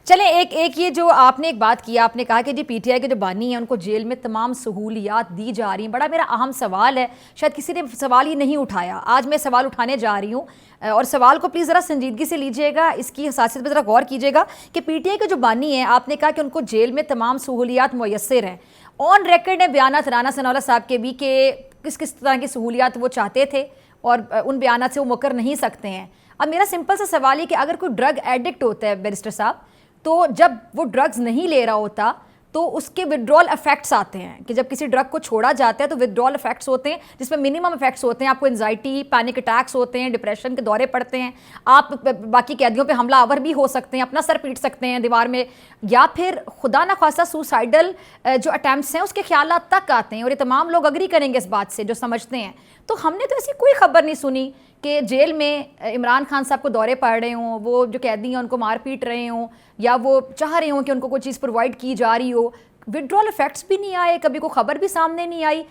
चले एक एक ये जो आपने एक बात की, आपने कहा कि जी पीटीआई के जो बानी हैं उनको जेल में तमाम सहूलियात दी जा रही हैं। बड़ा मेरा अहम सवाल है, शायद किसी ने सवाल ही नहीं उठाया, आज मैं सवाल उठाने जा रही हूँ। और सवाल को प्लीज़ ज़रा संजीदगी से लीजिएगा, इसकी हसासियत पर ज़रा गौर कीजिएगा कि पीटीआई के जो बानी हैं, आपने कहा कि उनको जेल में तमाम सहूलियात मुयस्सर हैं। ऑन रिकॉर्ड है बयानात राना सनाउल्लाह साहब के भी कि किस किस तरह की सहूलियात वो चाहते थे और उन बयानात से वो मुकर नहीं सकते हैं। अब मेरा सिंपल सा सवाल है कि अगर कोई ड्रग एडिक्ट होता है बैरिस्टर साहब, तो जब वो ड्रग्स नहीं ले रहा होता तो उसके विड्रॉल इफेक्ट्स आते हैं कि जब किसी ड्रग को छोड़ा जाता है तो विड्रॉल इफेक्ट्स होते हैं जिसमें मिनिमम इफेक्ट्स होते हैं। आपको एंजाइटी, पैनिक अटैक्स होते हैं, डिप्रेशन के दौरे पड़ते हैं, आप बाकी कैदियों पे हमलावर भी हो सकते हैं, अपना सर पीट सकते हैं दीवार में, या फिर खुदा न खासा सुसाइडल जो अटैम्प्ट्स हैं उसके ख्यालात तक आते हैं। और ये तमाम लोग अग्री करेंगे इस बात से जो समझते हैं। तो हमने तो ऐसी कोई खबर नहीं सुनी कि जेल में इमरान खान साहब को दौरे पड़ रहे हों, वो जो कैदी हैं उनको मार पीट रहे हों, या वो चाह रहे हों कि उनको कोई चीज़ प्रोवाइड की जा रही हो। विड्रॉल इफेक्ट्स भी नहीं आए, कभी कोई खबर भी सामने नहीं आई।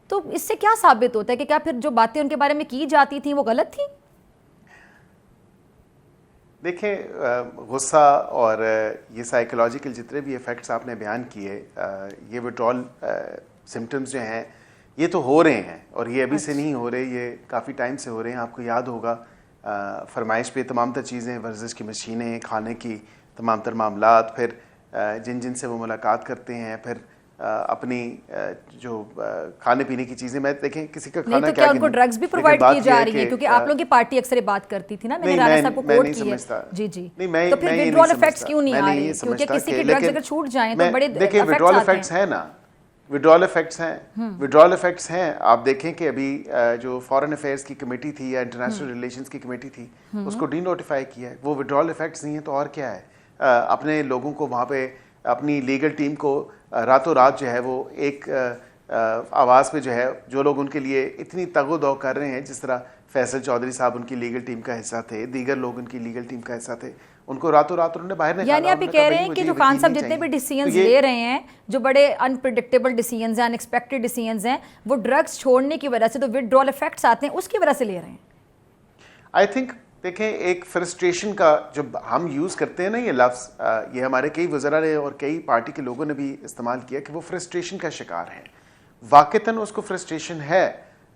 तो इससे क्या साबित होता है कि क्या फिर जो बातें उनके बारे में की जाती थी वो गलत थी? देखिए, गुस्सा और ये साइकोलॉजिकल जितने भी इफ़ेक्ट्स आपने बयान किए, ये विड्रॉल सिम्टम्स जो हैं ये तो हो रहे हैं, और ये अभी से नहीं हो रहे, ये काफ़ी टाइम से हो रहे हैं। आपको याद होगा फरमाइश पे तमाम तर चीज़ें, वर्जिश की मशीनें, खाने की तमाम तर मामलात, फिर जिन जिन से वो मुलाकात करते हैं, फिर अपनी जो खाने पीने की चीज़ें, मैं देखें किसी का खाना नहीं तो क्या उनको ड्रग्स भी प्रोवाइड की जा रही है? क्योंकि आप लोगों की पार्टी अक्सर ये बात करती थी ना, मैंने राणा साहब को कोट किया। जी जी, तो फिर विड्रॉल इफेक्ट्स क्यों नहीं आ रहे? क्योंकि किसी की ड्रग्स अगर छूट जाएं तो बड़े देखिए विड्रॉल इफेक्ट्स हैं ना, विड्रॉल इफेक्ट्स हैं, विड्रॉल इफेक्ट्स हैं। आप देखें कि अभी जो फॉरेन अफेयर्स की कमेटी थी या इंटरनेशनल रिलेशंस की कमेटी थी, उसको डी नोटिफाई किया है। वो विड्रॉल इफेक्ट्स नहीं है तो और क्या है? अपने लोगों को वहाँ पे, अपनी लीगल टीम को रातों रात जो है वो एक आवाज़ पे जो है, जो लोग उनके लिए इतनी तगो-दो कर रहे हैं, जिस तरह फैसल चौधरी साहब उनकी लीगल टीम का हिस्सा थे, दीगर लोग उनकी लीगल टीम का हिस्सा थे, उनको रातों रात उन्होंने बाहर निकाला। यानी आप ये कह रहे हैं कि जो खान साहब जितने भी डिसीजंस ले रहे हैं, जो बड़े अनप्रिडिक्टेबल डिसीजंस हैं, अनएक्सपेक्टेड डिसीजंस हैं, वो ड्रग्स छोड़ने की वजह से तो विड्रॉल इफेक्ट्स आते हैं उसकी वजह से ले रहे हैं। आई थिंक देखें, एक फ्रस्ट्रेशन का जब हम यूज़ करते हैं ना ये लफ्ज़, ये हमारे कई वज़रा ने और कई पार्टी के लोगों ने भी इस्तेमाल किया कि वो फ्रस्ट्रेशन का शिकार है। वाक़तन उसको फ्रस्ट्रेशन है,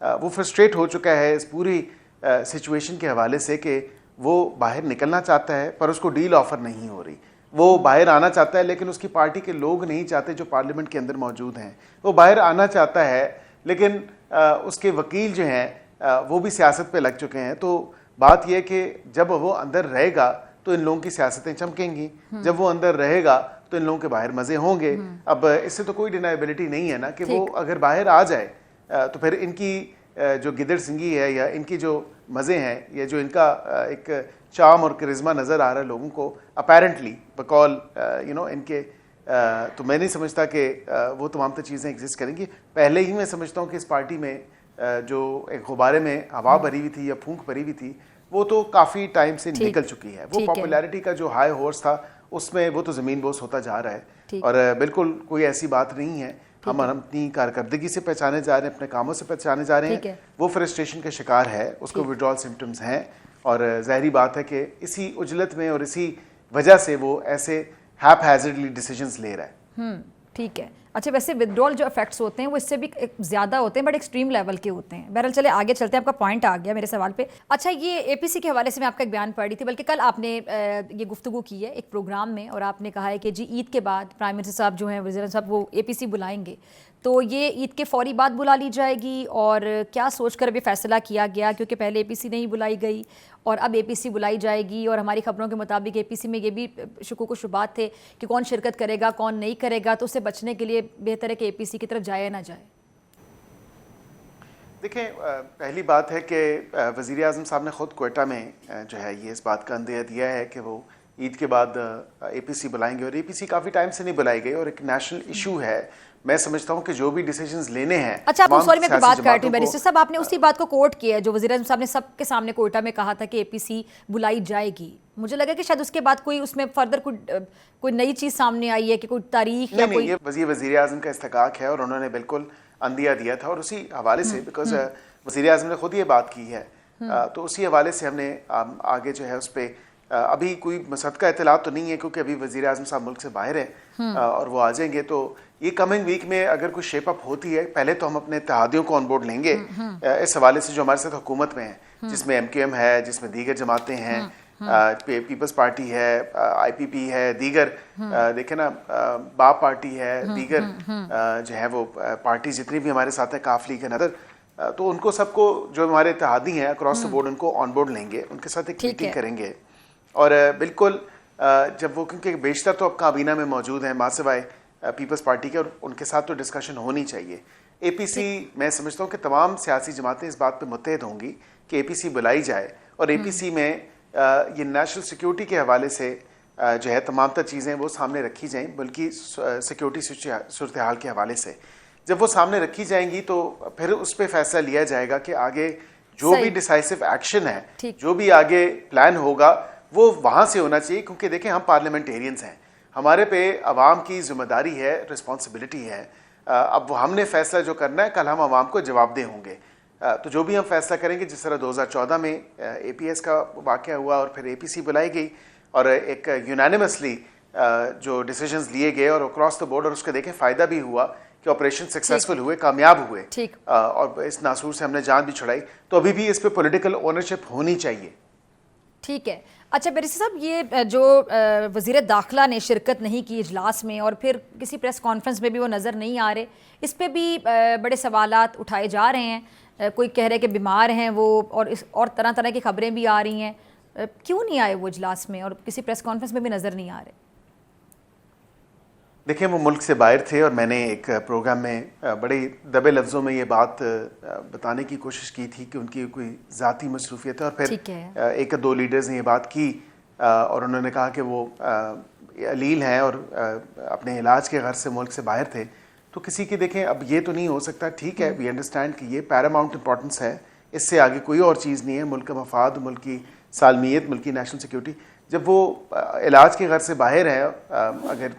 वो फ्रस्ट्रेट हो चुका है इस पूरी सिचुएशन के हवाले से कि वो बाहर निकलना चाहता है पर उसको डील ऑफ़र नहीं हो रही। वो बाहर आना चाहता है लेकिन उसकी पार्टी के लोग नहीं चाहते जो पार्लियामेंट के अंदर मौजूद हैं। वो बाहर आना चाहता है लेकिन उसके वकील जो हैं वो भी सियासत पे लग चुके हैं। तो बात यह कि जब वो अंदर रहेगा तो इन लोगों की सियासतें चमकेंगी, जब वो अंदर रहेगा तो इन लोगों के बाहर मज़े होंगे। अब इससे तो कोई डिनाइबिलिटी नहीं है ना कि वो अगर बाहर आ जाए तो फिर इनकी जो गिदड़ सिंगी है या इनकी जो मज़े हैं, या जो इनका एक चार्म और करिश्मा नज़र आ रहा है लोगों को अपेरेंटली बकौल इनके, तो मैं नहीं समझता कि वो तमाम तो चीज़ें एग्जिस्ट करेंगी। पहले ही मैं समझता हूँ कि इस पार्टी में जो एक गुब्बारे में हवा भरी हुई थी या फूंक भरी हुई थी, वो तो काफ़ी टाइम से निकल चुकी है। वो पॉपुलैरिटी का जो हाई हॉर्स था उसमें वो तो ज़मीन बोस होता जा रहा है। और बिल्कुल कोई ऐसी बात नहीं है। हम अपनी कारकर्दगी से पहचाने जा रहे हैं, अपने कामों से पहचाने जा रहे हैं। वो फ्रस्ट्रेशन का शिकार है, उसको विड्रॉल सिम्टम्स हैं, और ज़ाहिरी बात है कि इसी उजलत में और इसी वजह से वो ऐसे हैपहैज़र्डली डिसीजंस ले रहा है। ठीक है। अच्छा, वैसे विड्रॉल जो इफेक्ट्स होते हैं वो इससे भी ज़्यादा होते हैं, बट एक्सट्रीम लेवल के होते हैं। बहरहाल चले आगे चलते हैं, आपका पॉइंट आ गया मेरे सवाल पे। अच्छा, ये एपीसी के हवाले से मैं आपका एक बयान पढ़ी थी, बल्कि कल आपने ये गुफ्तगू की है एक प्रोग्राम में, और आपने कहा है कि जी ईद के बाद प्राइम मिनिस्टर साहब जो हैं, वज़ीर साहब, वो एपीसी बुलाएंगे, तो ये ईद के फौरी बाद बुला ली जाएगी। और क्या सोचकर अभी फैसला किया गया, क्योंकि पहले एपीसी नहीं बुलाई गई और अब एपीसी बुलाई जाएगी, और हमारी खबरों के मुताबिक एपीसी में ये भी शुकूक व शुबात थे कि कौन शिरकत करेगा कौन नहीं करेगा, तो उससे बचने के लिए बेहतर है कि एपीसी की तरफ जाए ना जाए। देखें, पहली बात है कि वज़ीर आज़म साहब ने ख़ुद क्वेटा में जो है ये इस बात का अंदेशा दिया है कि वो ईद के बाद एपीसी बुलाएंगे, और एपीसी काफ़ी टाइम से नहीं बुलाई गई और एक नेशनल इशू है। मैं समझता हूँ कि जो भी डिसीजंस लेने हैं। अच्छा, सॉरी मैं बात कर रही हूँ बैरिस्टर साहब, आपने उसी बात को कोट किया है जो वज़ीर आज़म साहब ने सबके सामने कोयटा में कहा था कि एपीसी बुलाई जाएगी। मुझे लगा कि शायद उसके बाद कोई उसमें फर्दर कोई नई चीज़ सामने आई है कि कोई तारीख या कोई। ये वज़ीर आज़म का इस्तकाक है और उन्होंने बिल्कुल अंदिया दिया था, और उसी हवाले से बिकॉज वज़ीर आज़म ने खुद ये बात की है, तो उसी हवाले से हमने आगे जो है उस पर अभी कोई मुसद्दका इत्तलात तो नहीं है क्योंकि अभी वज़ीर आज़म साहब मुल्क से बाहर हैं और वो आ जाएंगे, तो ये कमिंग वीक में अगर कोई शेप अप होती है, पहले तो हम अपने इत्तेहादियों को ऑन बोर्ड लेंगे इस हवाले से जो हमारे साथ हुकूमत में है, जिसमें MQM है, जिसमें दीगर जमातें हैं, पीपल्स पार्टी है, IPP है, दीगर देखे ना बाप पार्टी है, दीगर जो है वो पार्टी जितनी भी हमारे साथ है, काफ लीग है, नदर, तो उनको सबको जो हमारे इत्तेहादी हैं अक्रॉस द बोर्ड उनको ऑन बोर्ड लेंगे, उनके साथ एक मीटिंग करेंगे और बिल्कुल जब वो, क्योंकि बेशतर तो अब काबीना में मौजूद हैं मासिवाय पीपल्स पार्टी के, और उनके साथ तो डिस्कशन होनी चाहिए। APC मैं समझता हूँ कि तमाम सियासी जमातें इस बात पे मुत्तहद होंगी कि APC बुलाई जाए और APC में ये नेशनल सिक्योरिटी के हवाले से जो है तमाम तर चीज़ें वो सामने रखी जाएं, बल्कि सिक्योरिटी सूरत हाल के हवाले से जब वो सामने रखी जाएंगी तो फिर उस पर फैसला लिया जाएगा कि आगे जो भी डिसाइसिव एक्शन है, जो भी आगे प्लान होगा वो वहाँ से होना चाहिए। क्योंकि देखें हम पार्लियामेंटेरियंस हैं, हमारे पे अवाम की जिम्मेदारी है, रिस्पॉन्सिबिलिटी है। अब वो हमने फैसला जो करना है कल हम अवाम को जवाबदेह होंगे। तो जो भी हम फैसला करेंगे, जिस तरह 2014 में APS का वाक़या हुआ और फिर APC बुलाई गई और एक यूनानिमसली जो डिसीजंस लिए गए और अक्रॉस द बोर्ड, और उसका देखें फ़ायदा भी हुआ कि ऑपरेशन सक्सेसफुल हुए, कामयाब हुए और इस नासूर से हमने जान भी छुड़ाई। तो अभी भी इस पर पॉलिटिकल ओनरशिप होनी चाहिए। ठीक है। अच्छा बैरिस्टर साहब, ये जो वज़ीर दाखिला ने शिरकत नहीं की इजलास में और फिर किसी प्रेस कॉन्फ्रेंस में भी वो नज़र नहीं आ रहे, इस पे भी बड़े सवालात उठाए जा रहे हैं। कोई कह रहे कि बीमार हैं वो, और तरह तरह की खबरें भी आ रही हैं। क्यों नहीं आए वो इजलास में और किसी प्रेस कॉन्फ्रेंस में भी नज़र नहीं आ रहे? देखिए वो मुल्क से बाहर थे और मैंने एक प्रोग्राम में बड़े दबे लफ्ज़ों में ये बात बताने की कोशिश की थी कि उनकी कोई ज़ाती मसरूफियत है, और फिर एक दो लीडर्स ने ये बात की और उन्होंने कहा कि वो अलील हैं और अपने इलाज के गर्ज से मुल्क से बाहर थे। तो किसी की देखें अब ये तो नहीं हो सकता, ठीक है, वी अंडरस्टैंड कि ये पैरामाउंट इंपॉर्टेंस है, इससे आगे कोई और चीज़ नहीं है, मुल्क का मफाद, मुल्क की सालमियत, मुल्क की नेशनल सिक्योरिटी। जब वो इलाज के घर से बाहर है, अगर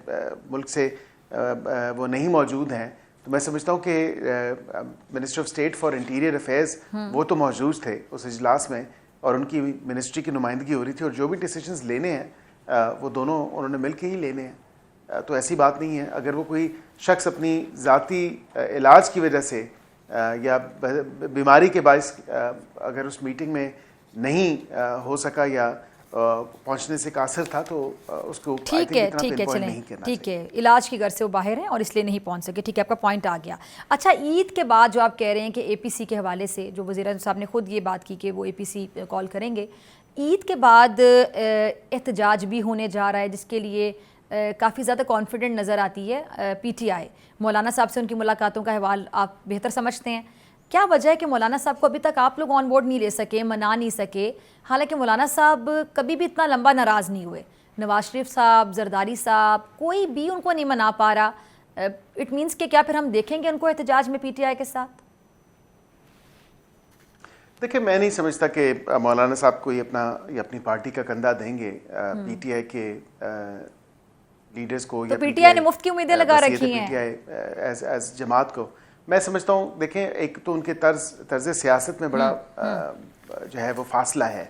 मुल्क से वो नहीं मौजूद हैं, तो मैं समझता हूँ कि minister of state for interior affairs वो तो मौजूद थे उस इजलास में और उनकी मिनिस्ट्री की नुमाइंदगी हो रही थी, और जो भी डिसीजंस लेने हैं वो दोनों उन्होंने मिल के ही लेने हैं। तो ऐसी बात नहीं है। अगर वो कोई शख्स अपनी ज़ाती इलाज की वजह से या बीमारी के बायस अगर उस मीटिंग में नहीं हो सका या पहुंचने से कासिर था, तो उसको ठीक है चलें, ठीक है, इलाज की घर से वो बाहर हैं और इसलिए नहीं पहुंच सके। ठीक है, आपका पॉइंट आ गया। अच्छा, ईद के बाद जो आप कह रहे हैं कि APC के हवाले से, जो वज़ीर आज़म साहब ने खुद ये बात की कि वो APC कॉल करेंगे, ईद के बाद एहतजाज भी होने जा रहा है जिसके लिए काफ़ी ज़्यादा कॉन्फिडेंट नज़र आती है PTI। मौलाना साहब से उनकी मुलाकातों का अहवाल आप बेहतर समझते हैं। क्या वजह है कि मौलाना साहब को अभी तक आप लोग ऑन बोर्ड नहीं ले सके, मना नहीं सके? हालांकि मौलाना साहब कभी भी इतना लंबा नाराज़ नहीं हुए, नवाज शरीफ साहब, जरदारी साहब, कोई भी उनको नहीं मना पा रहा। इट मीन्स कि क्या फिर हम देखेंगे उनको एहतजाज में PTI के साथ? देखिए मैं नहीं समझता कि मौलाना साहब कोई अपनी पार्टी का कंधा देंगे PTI के लीडर्स को, तो PTI ने मुफ्त की उम्मीदें लगा रखी हैं PTI एज जमात को। मैं समझता हूँ, देखें एक तो उनके तर्ज सियासत में बड़ा जो है वो फासला है